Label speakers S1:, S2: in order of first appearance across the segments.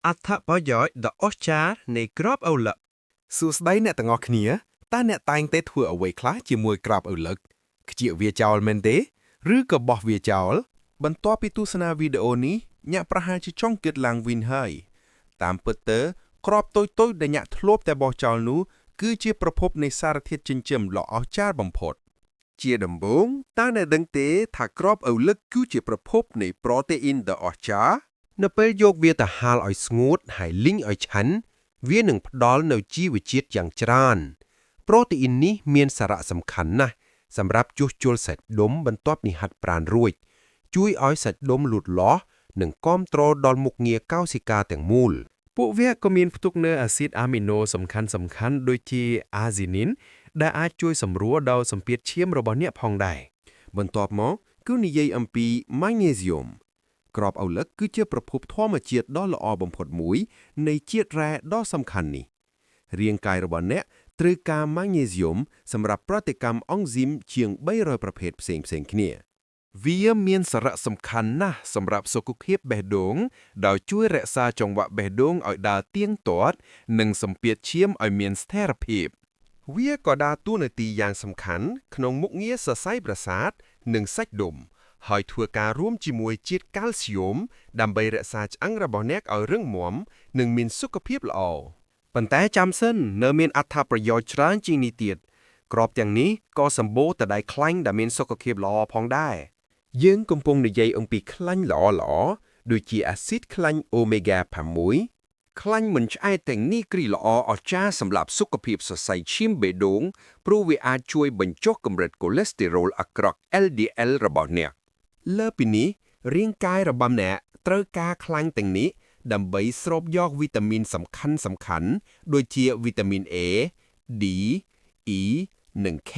S1: អត្ថប្រយោជន៍ដ៏អស្ចារ្យនៃក្របឪឡឹកសួស្តីអ្នកទាំងអស់គ្នាតើអ្នកតែងតែធ្វើអ្វីខ្លះជាមួយក្របឪឡឹកខ្ជិះវាចោលមែនទេឬក៏បោះវាចោលបន្ទាប់ពីទស្សនាវីដេអូនេះអ្នកប្រហែលជាចង់គិតឡើងវិញហើយតាមពិតទៅក្របតូចៗដែលអ្នកធ្លាប់តែបោះចោលនោះគឺជាប្រភពនៃសារធាតុចិញ្ចឹមដ៏អស្ចារ្យបំផុតជាដំបូងតើអ្នកដឹងទេថាក្របឪឡឹកគឺជាប្រភពនៃប្រូតេអ៊ីនដ៏អស្ចារ្យនៅពេលយកវាទៅហាលឲ្យស្ងួតហើយលីងឲ្យឆាន់វានឹងផ្ដល់នូវជីវជាតិយ៉ាងច្រើនប្រូតេអ៊ីននេះមានសារៈសំខាន់ណាស់សម្រាប់ជួសជុលសាច់ដុំបន្ទាប់ពីហាត់ប្រាណរួចជួយឲ្យសាច់ដុំលូតលាស់និងគាំទ្រដល់មុខងារកោសិកាទាំងមូលពួកវាក៏មានផ្ទុកនូវអាស៊ីតអាមីណូសំខាន់ៗដូចជាអាស៊ីនីនដែលអាចជួយសម្រួលដល់សម្ពាធឈាមរបស់អ្នកផងដែរបន្ទាប់មកគឺនិយាយអំពីម៉ាញ៉េស្យូមក្របឪឡឹកគឺជាប្រភពធម្មជាតិដ៏ល្អបំផុតមួយនៃជាតិរ៉ែដ៏សំខាន់នេះរាងកាយរបស់អ្នកត្រូវការម៉ាញ៉េស្យូមសម្រាប់ប្រតិកម្មអង់ស៊ីមជាង300ប្រភេទផ្សេងៗគ្នាវាមានសារៈសំខាន់ណាស់សម្រាប់សុខភាពបេះដូងដោយជួយរក្សាចង្វាក់បេះដូងឲ្យដើរទៀងទាត់និងសម្ពាធឈាមឲ្យមានស្ថិរភាពវាក៏ដើរតួនាទីយ៉ាងសំខាន់ក្នុងមុខងារសរសៃប្រសាទនិងសាច់ដុំហើយធ្វើការរួមជាមួយជាតិកាល់ស្យូមដើម្បីរក្សាឆ្អឹងរបស់អ្នកឲ្យរឹងមាំនិងមានសុខភាពល្អប៉ុន្តែចាំសិននៅមានអត្ថប្រយោជន៍ច្រើនជាងនេះទៀតក្របទាំងនេះក៏សម្បូរទៅដោយខ្លាញ់ដែលមានសុខភាពល្អផងដែរយើងកំពុងនិយាយអំពីខ្លាញ់ល្អៗដូចជាអាស៊ីតខ្លាញ់អូមេហ្គា6ខ្លាញ់មិនឆ្អែតទាំងនេះគ្រីល្អអស្ចារ្យសម្រាប់សុខភាពសរសៃឈាមបេះដូងព្រោះវាអាចជួយបញ្ចុះកម្រិតកូលេស្តេរ៉ុលអាក្រក់ LDL របស់អ្នកលើពីនេះរាងកាយរបស់អ្នកត្រូវការខ្លាញ់ទាំងនេះដើម្បីស្រូបយកវីតាមីនសំខាន់ៗដូចជាវីតាមីន A, D, E និង K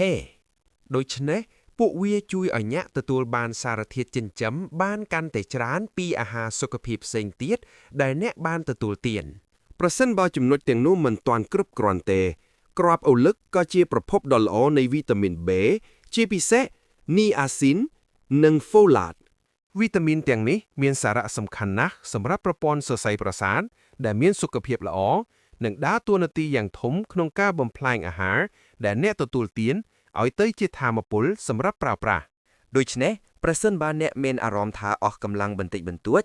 S1: ដូច្នេះពួកវាជួយឲ្យអ្នកទទួលបានសារធាតុចិញ្ចឹមបានកាន់តែច្រើនពីអាហារសុខភាពផ្សេងទៀតដែលអ្នកបានទទួលទានប្រសិនបើចំណុចទាំងនោះមិនទាន់គ្រប់គ្រាន់ទេក្របឪឡឹកក៏ជាប្រភពដ៏ល្អនៃវីតាមីន B ជាពិសេសនីអាស៊ីននិងហ្វូឡាតវីតាមីនទាំងនេះមានសារៈសំខាន់ណាស់សម្រាប់ប្រព័ន្ធសរសៃប្រសាទដែលមានសុខភាពល្អនិងដើរតួនាទីយ៉ាងធំក្នុងការបំផ្លាញអាហារដែលអ្នកទទួលទានឲ្យទៅជាថាមពលសម្រាប់ប្រើប្រាស់ដូច្នេះប្រសិនបើអ្នកមានអារម្មណ៍ថាអស់កម្លាំងបន្តិចបន្តួច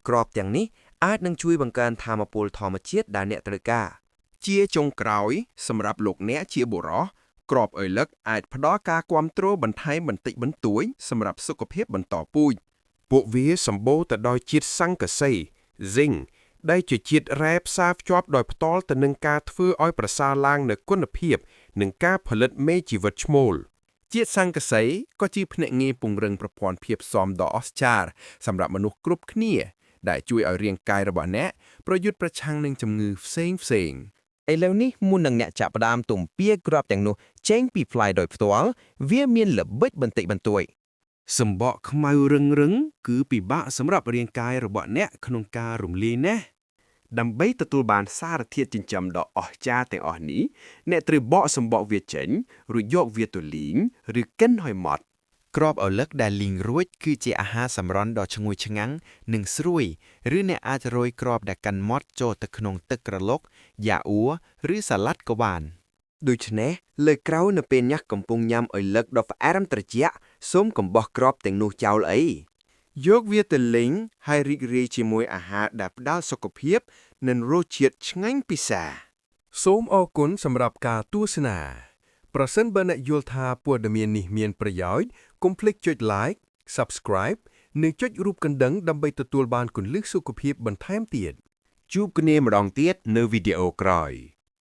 S1: ក្របទាំងនេះអាចនឹងជួយបង្កើនថាមពលធម្មជាតិដែលអ្នកត្រូវការជាចុងក្រោយសម្រាប់លោកអ្នកជាបុរសក្របឪឡឹកអាចផ្ដល់ការគាំទ្របន្ថែមបន្តិចបន្តួចសម្រាប់សុខភាពបន្តពូជពួកវាសម្បូរទៅដោយជាតិស័ង្កសី Zinc ដែលជាជាតិរ៉ែផ្សារភ្ជាប់ដោយផ្ទាល់ទៅនឹងការធ្វើឲ្យប្រសើរឡើងនូវគុណភាពនិងការផលិតមេជីវិតឈ្មោលជាតិស័ង្កសីក៏ជាភ្នាក់ងារពង្រឹងប្រព័ន្ធភាពស៊ាំដ៏អស្ចារ្យសម្រាប់មនុស្សគ្រប់គ្នាដែលជួយឲ្យរាងកាយរបស់អ្នកប្រយុទ្ធប្រឆាំងនឹងជំងឺផ្សេងៗឥឡូវនេះមុននឹងអ្នកចាប់ផ្ដើមទំពាក្របទាំងនោះចេញពីផ្លាយដោយផ្ទាល់វាមានល្បិចបន្តិចបន្តួចសម្បកខ្មៅរឹងគឺពិបាកសម្រាប់រាងកាយរបស់អ្នកក្នុងការរំលាយណាស់ដើម្បីទទួលបានសារធាតុចិញ្ចឹមដ៏អស្ចារ្យទាំងអស់នេះអ្នកត្រូវបកសម្បកវាចេញរួចយកវាទៅលីងឬកិនឲ្យម៉ត់ក្របឪឡឹកដែលលីងរួចគឺជាអាហារសម្រន់ដ៏ឈ្ងុយឆ្ងាញ់និងស្រួយឬអ្នកអាចរោយក្របដែលកាន់ម៉ត់ចូលទៅក្នុងទឹកក្រឡុកយ៉ាអ៊ូឬសាឡាត់ក៏បានដូច្នេះលើក្រោយនៅពេលអ្នកកំពុងញ៉ាំឪឡឹកដ៏ផ្អែមត្រជាក់សូមកុំបោះក្របទាំងនោះចោលអីយកវាទៅលីងហើយរីករាយជាមួយអាហារដែលផ្ដល់សុខភាពនិងរសជាតិឆ្ងាញ់ពិសាសូមអរគុណសម្រាប់ការទស្សនាប្រសិនបើអ្នកយល់ថាព័ត៌មាននេះមានប្រយោជន៍កុំភ្លេចចុច Like Subscribe និងចុចរូបកណ្ដឹងដើម្បីទទួលបានគន្លឹះសុខភាពបន្ថែមទៀតជួបគ្នាម្ដងទៀតនៅវីដេអូក្រោយ